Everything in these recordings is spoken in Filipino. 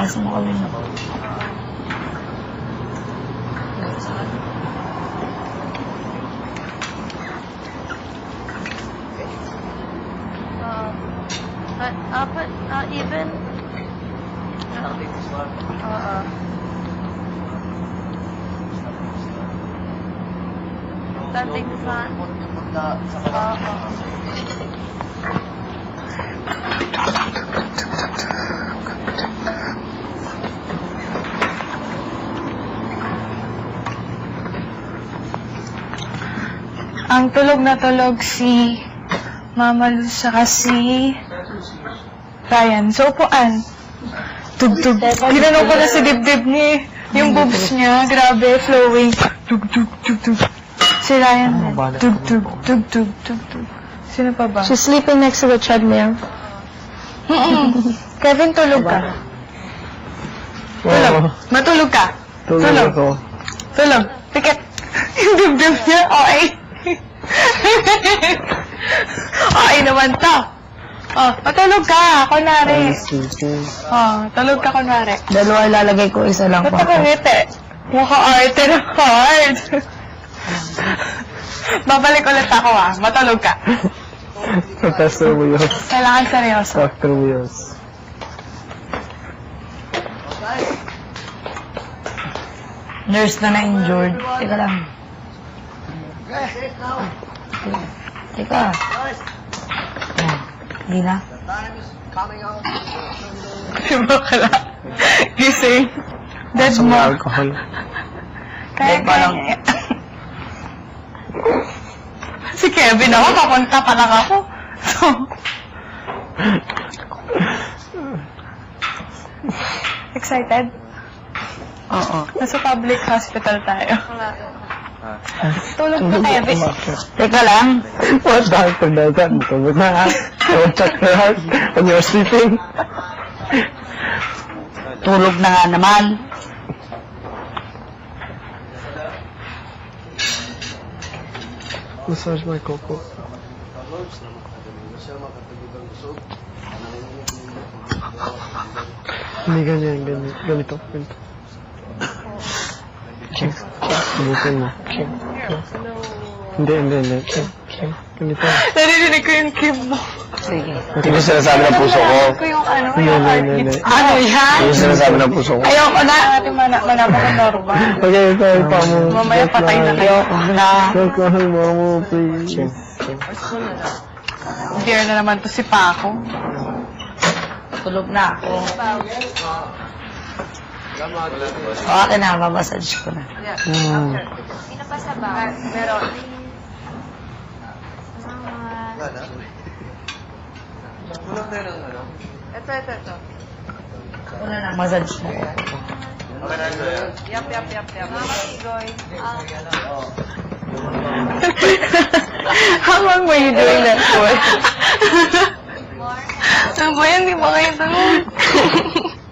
Taas mo kami na. Even? Planting the sun? Ang tulog na tulog si Mama Luz saka si Ryan. So, upuan. Tug-tug. Ginanong ko na si dibdib niya. Yung boobs niya, grabe, flowing. Tug-tug-tug-tug. Si Ryan din. Tug-tug-tug-tug-tug. Sino pa ba? She's sleeping next to the treadmill. Kevin, tulog ka. Tulog. Matulog ka. Tulog ako. Tulog. Pikit. Yung dibdib niya, okay. Okay naman to. Oh, matulog ka, kunwari. Oh, tulog ka, kunwari. Dalawa ilalagay ko, isa lang Ba't pa. ako ngiti? Mukha arte na hard. Babalik ulit ako matulog ka. Pastor Muyos. Kailangan seryoso. Pastor Muyos. Nurse na na-injured. Teka lang. Teka. Hindi na. Diba ka lang? Gising. Dead mo. Alcohol. Kaya Dead pa lang. Si Kevin ako, papunta pa lang ako. So, excited? Oo. Nasa public hospital tayo. Tulog ka, Kevin. Teka lang. What doctor does that? Tulog na. Don't check your heart when you're sleeping. Tulog na nga naman. Massage my coco. Hindi ganyan, ganito. Kim. Subukan mo. Kim. Hindi. Ganito. Naririnig ko yung Kim mo. Sige. Hindi ko sinasabi ng puso ko. Naririnig ko yung ano, yung heartbeat. Ano yan? Hindi ko sinasabi ng puso ko. Ayoko na. Natin manapang normal. Okay, sorry pa mo. Mamaya patay na kayo. Ayoko na. Alcohol mo, please. Dear na naman to si Paco. Tulog na ako. Okay na, mamassage ko na. Sino pa sa ba? Meron. Ito. Massage mo ko. Yap. Mama Joy. How long were you doing that for? Ano ba yan? Di ba kayo tulog?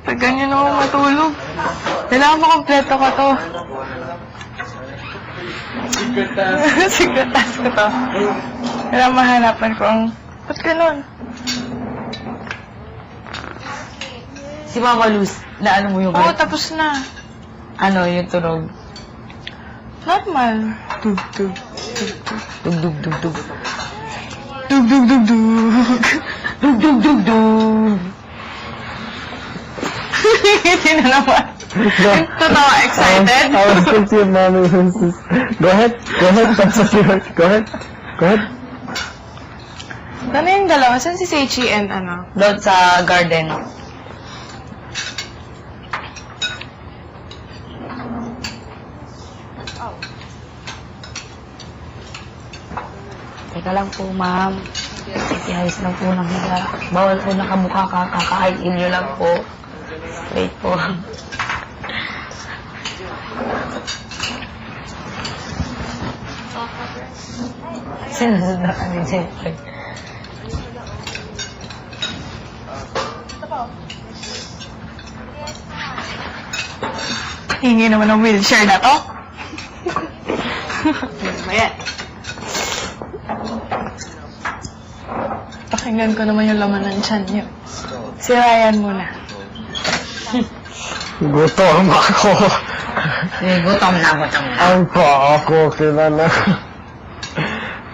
Pag ganyan ako matulog. Kailangan makompleto ko to. Secret task ko to. Kailangan mahanapan ko ang... Ba't ganun? Si Mama Luz, na ano mo yung... Oo, tapos na. Ano, yung tunog. Normal. Tug. Dug. Dug. Hindi na naman. Totoo, excited? I was thinking, mommy. Go ahead. That's what you heard. Go ahead. Ano yung dalawa? Saan si Seichi and ano? Doon sa garden. Teka lang po, ma'am. Iayos lang po ng higa. Bawal po nakamukha ka. Kakain nyo lang po. Wait po. Sinusunod na kami, Jeffrey. Hingi naman ng wheelchair na to. Ayan. Pakinggan ko naman yung laman ng tiyan niyo. Si Ryan muna. Gutom ako. Sige, gutom na, gutom na. Ang pa ako kilala.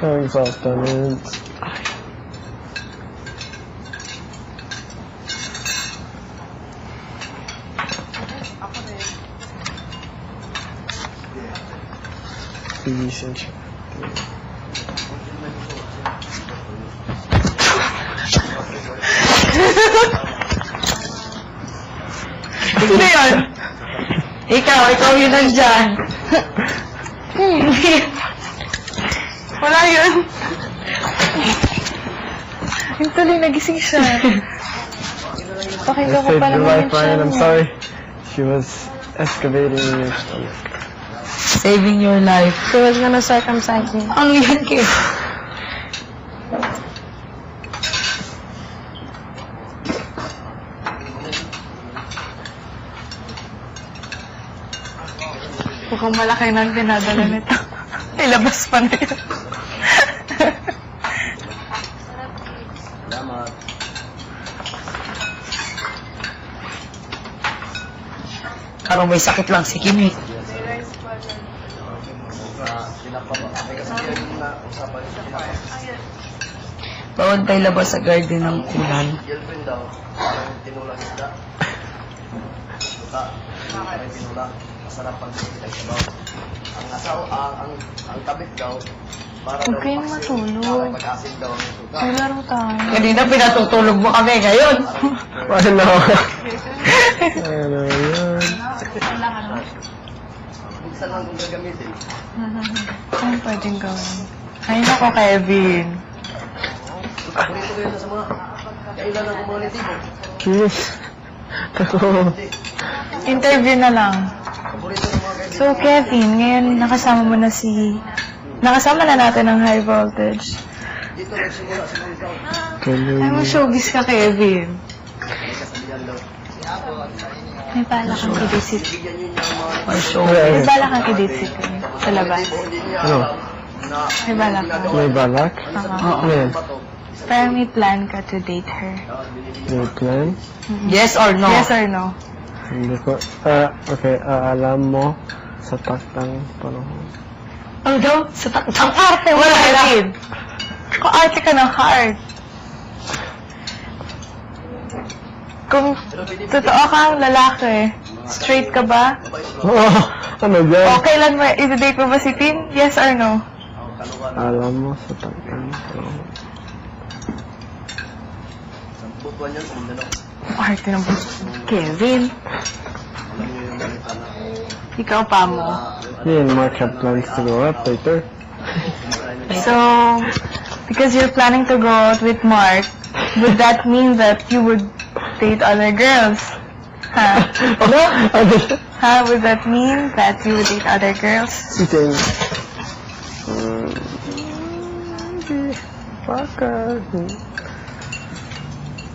Ang sustenance. Division siya. Ano yun? Ikaw yun nandyan. Wala yun. Yung tuloy, nagising siya. Pakinggan ko Saved pa your naman life, yung siya Ryan. I'm niya. sorry. She was excavating in your stomach. Saving your life. She was gonna circumcise me. Ano yan, Kim? Mukhang malaki na ang dinadala nito. Ilabas pa na yun. Karong may sakit lang si Kimi. Bawal tayo labas sa garden ng ulan. Girlfriend daw, parang tinulang isda. Buta, parang tinulang. Masarap pag pinagsabaw. Ang asaw, ang kabit daw, para Huwag daw kayong paksin. matulog. Pag-asin daw ang suka. Maglaro tayo. Kanina pinatutulog mo kami ngayon. Ano? Ano yan? Minsan lang kung gagamitin. Ano pwedeng gawin? Ay, nako, Kevin. Paborito ko yun sa mga kailan ng mga nitibo. Kiss. Ako. Interview na lang. Paborito ng mga kaibigan. So, Kevin, ngayon nakasama na natin ang high voltage. Dito nagsimula si Mong Ikaw. Ay, mo showbiz ka, Kevin. May kasabihan daw. May bala kang i-visit. Bigyan niyo niya ang mga Or show. May bala kang i-visit sa labas. nitibo, hindi niya Ano? alam na May bala ka. May balak? Oo. Yes. Parang may plan ka to date her. May plan? Yes or no? Yes or no? Hindi ko. Okay, alam mo sa taktang panahon. Ano daw? Sa arte. Wala na. Kevin. Ka-arte ka ng heart. Kung totoo kang lalaki, straight ka ba? Oh, ano O yan? kailan mo, i-date mo ba si Tin? Yes or no? Alam mo sa taktang panahon. Butuan yan, Mindanao. Arte ng buso. Kevin. Alam niyo yung malita na Ikaw pa mo. Me and Mark have plans to go out later. So, because you're planning to go out with Mark, would that mean that you would date other girls? Ha? Ano? Ano? Ha? Would that mean that you would date other girls? Eating. Baka.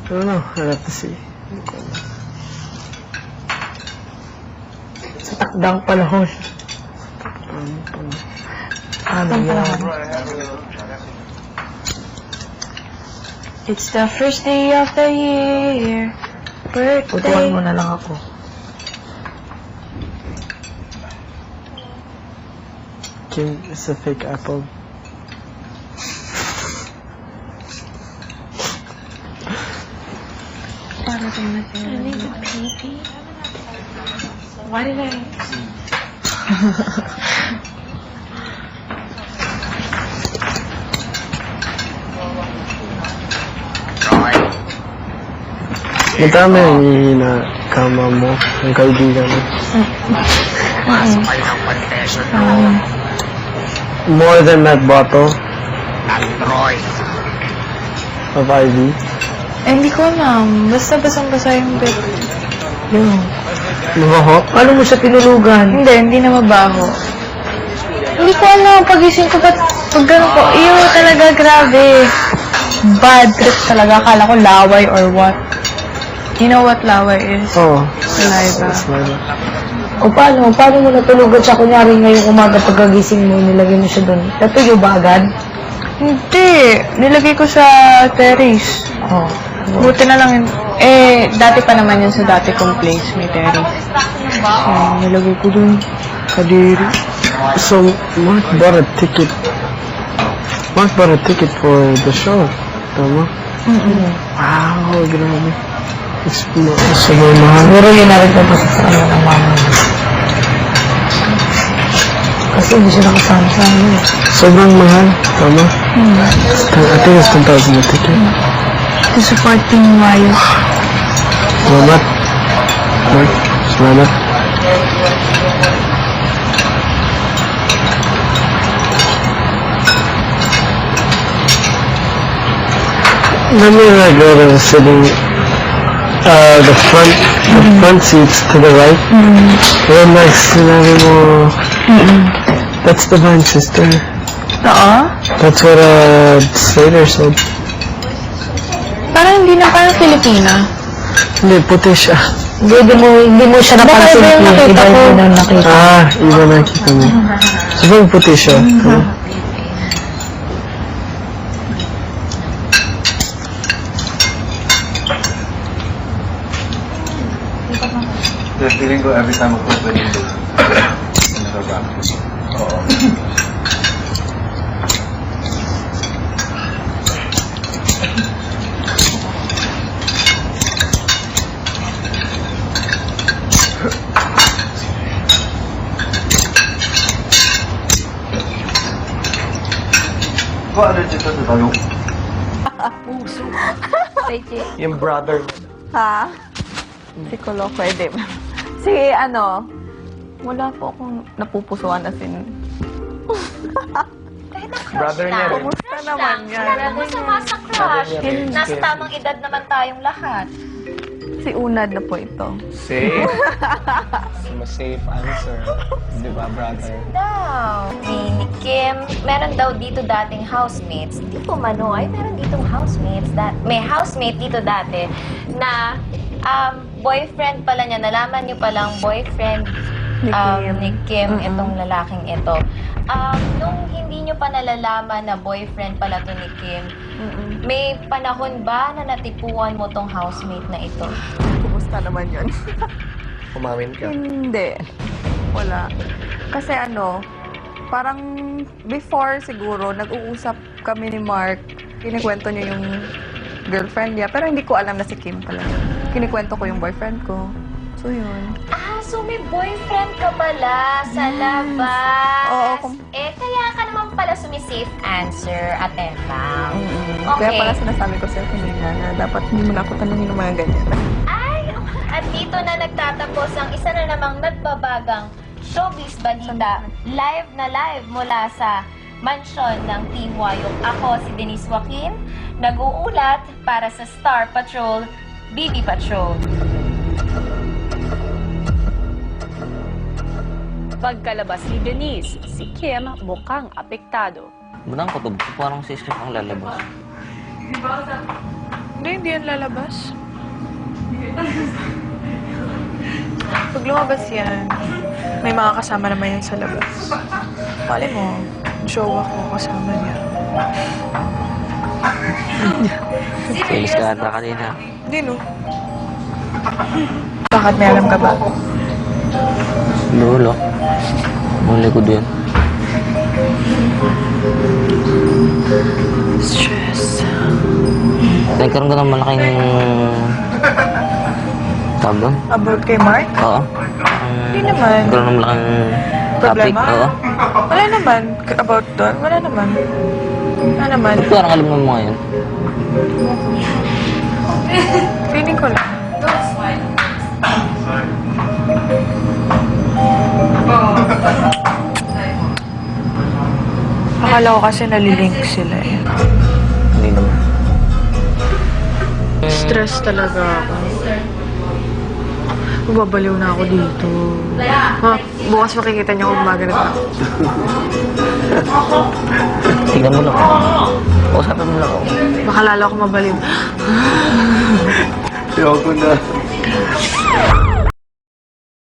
I don't know. I'll have to see. Sa takdang panahon. Ano yan? It's the first day of the year. Putuan mo Birthday. na lang ako. Kim is a fake apple. Para rin natin. I need a pee-pee. Why did I... Madami ang hihina kama mo, ang kaibigan mo. More than that bottle of IV. Eh, hindi ko alam. Basta basang-basa yung bed. Yun. Mabaho? Paano mo siya tinulugan? Hindi na mabaho. Hindi ko alam. Pagising ko ba't pag ganun ko, iyo talaga, grabe. Bad trip talaga. Akala ko laway or what. You know what laway is? Oo. Saliva. Saliva. O paano? Paano mo natulugan siya? Kunyari ngayong umaga pagkagising mo, nilagay mo siya doon. Natuyo ba agad? Hindi. Nilagay ko sa terrace. Oh. Buti na lang yun. Dati pa naman yun sa dati kong place. May terrace. So, nilagay ko dun. Kadiri. So, Mark bought a ticket. Mark bought a ticket for the show. Tama? Wow, grabe. Sobrang mahal. Siguro yun na rin tapos sa ano ng mama niya. Kasi hindi siya nakasama sa ano. Sobrang mahal. Tama? I think it's 10,000 a ticket. To support Team Mayo. Salamat. Mark, salamat. Let me go to the sitting, the front seats to the right. Real nice, sinabi mo. That's the Vine sister. Oo? That's what Slater said. Parang hindi na parang Filipina. Hindi, puti siya. Hindi mo siya napansin. Baka iba yung nakita Iba ko. yung nakita. Iba nakita mo. Sobrang puti siya. Feeling ko every time ako pwede doon. Oo. Kung ano dito sa talong? Yung brother. Ha? Hindi ko lang pwede. Si ano, wala po akong napupusuan na sin... Brother niya rin. Kumusta naman yan? Masama sa crush. Nasa tamang edad naman tayong lahat. Si Unad na po ito. Safe. Safe answer. Di ba, brother? Daw. Ni Kim, meron daw dito dating housemates. Hindi ko manoy, meron ditong housemates. May housemate dito dati na boyfriend pala niya. Nalaman niyo palang boyfriend ni Kim itong lalaking ito. Nung hindi niyo pa nalalaman na boyfriend pala to ni Kim, may panahon ba na natipuan mo tong housemate na ito? Kumusta naman yun? Umawin ka. Hindi. Wala. Kasi ano, parang before siguro, nag-uusap kami ni Mark. Kinikwento niya yung girlfriend niya. Pero hindi ko alam na si Kim pala. Kinikwento ko yung boyfriend ko. So yun. So may boyfriend ka pala sa labas. Oo, Kaya ka naman pala sumi-safe answer at Embang. Kaya Okay. pala sinasabi ko sa'yo kanina na dapat hindi mo na ako tanongin ng mga ganyan. At dito na nagtatapos ang isa na namang nagbabagang showbiz balita. Live na live mula sa mansyon ng Team Wayok. Ako si Denise Joaquin, nag-uulat para sa Star Patrol, BB Patrol. Pagkalabas ni Denise, si Kim mukhang apektado. Budang kutob ko, parang si Steph ang lalabas. Hindi yan lalabas. Pag lumabas yan, may mga kasama naman yan sa labas. Mali mo, show ako kasama niya. Sales ka ata kanina. Hindi, no? Bakit may alam ka ba? Lulo. Muli ko din. Stress. Nagkaroon ka ng malaking... tawag doon? About kay Mark? Oo. Hindi naman. Nagkaroon ng malaking topic. Problema? Oo. Wala naman. About doon? Wala naman. Wala naman. Ba't parang alam mo mga yun? Feeling ko lang. Akala ko kasi nalilink sila eh. Hindi naman. Stress talaga ako. Babaliw na ako dito. Bukas makikita niyo kung gumaganap ako. Tignan mo lang. Kausapin mo lang ako. Baka lalo ako mabaliw. Ayoko na.